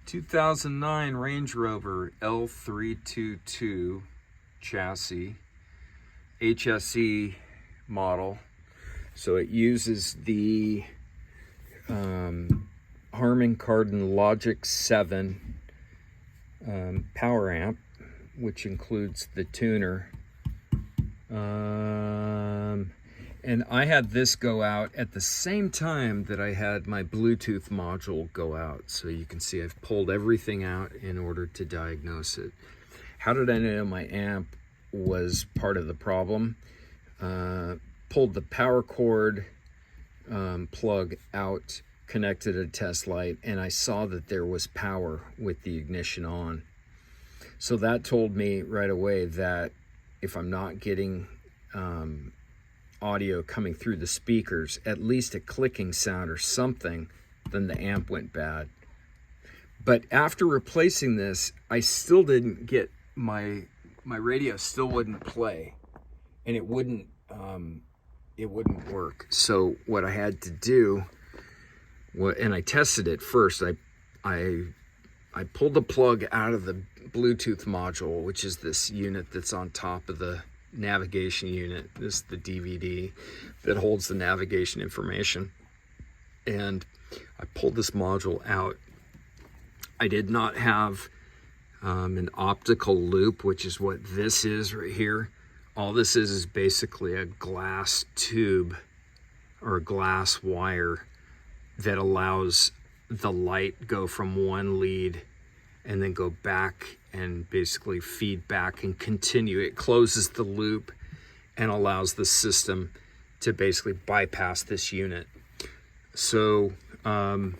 2009 Range Rover L322 chassis, HSE model. So it uses the Harmon Karden Logic 7 power amp, which includes the tuner. And I had this go out at the same time that I had my Bluetooth module go out. So you can see I've pulled everything out in order to diagnose it. How did I know my amp was part of the problem? Pulled the power cord plug out, connected a test light, and I saw that there was power with the ignition on. So that told me right away that if I'm not getting audio coming through the speakers, at least a clicking sound or something, then the amp went bad. But after replacing this, I still didn't get my radio still wouldn't play, and it wouldn't work. So what I had to do, and I tested it first, I pulled the plug out of the Bluetooth module, which is this unit that's on top of the navigation unit. This is the DVD that holds the navigation information. And I pulled this module out. I did not have an optical loop, which is what this is right here. All this is basically a glass tube or a glass wire that allows the light go from one lead and then go back and basically feed back and continue. It closes the loop and allows the system to basically bypass this unit. So I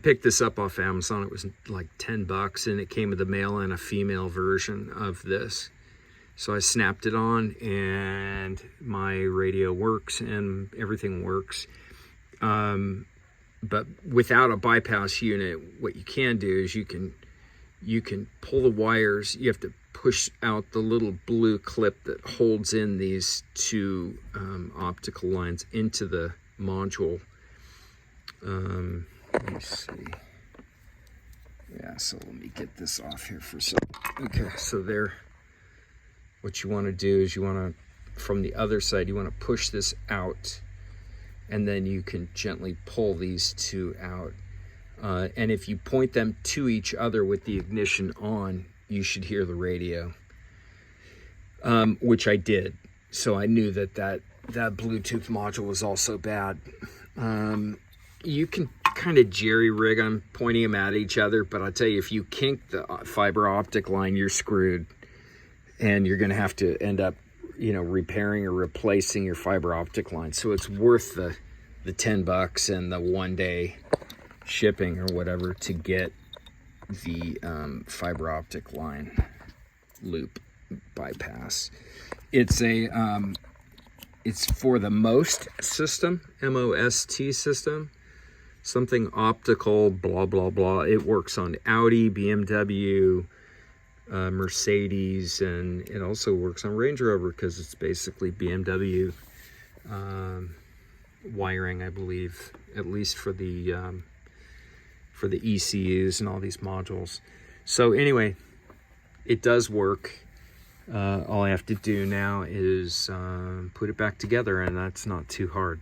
picked this up off Amazon. It was like 10 bucks, and it came with a male and a female version of this. So I snapped it on, and my radio works and everything works. But without a bypass unit, what you can do is you can pull the wires. You have to push out the little blue clip that holds in these two optical lines into the module. Let me see. Yeah, so let me get this off here for a second. Okay, so there. What you want to do is from the other side, you want to push this out, and then you can gently pull these two out. And if you point them to each other with the ignition on, you should hear the radio, which I did. So I knew that Bluetooth module was also bad. You can kind of jerry rig them, pointing them at each other, but I'll tell you, if you kink the fiber optic line, you're screwed, and you're going to have to end up, repairing or replacing your fiber optic line. So it's worth the 10 bucks and the 1 day shipping or whatever to get the fiber optic line loop bypass. It's for the MOST system, MOST system, something optical, blah blah blah. It works on Audi, BMW, Mercedes, and it also works on Range Rover because it's basically BMW wiring, I believe, at least for the ECUs and all these modules. So anyway, it does work. All I have to do now is put it back together, and that's not too hard.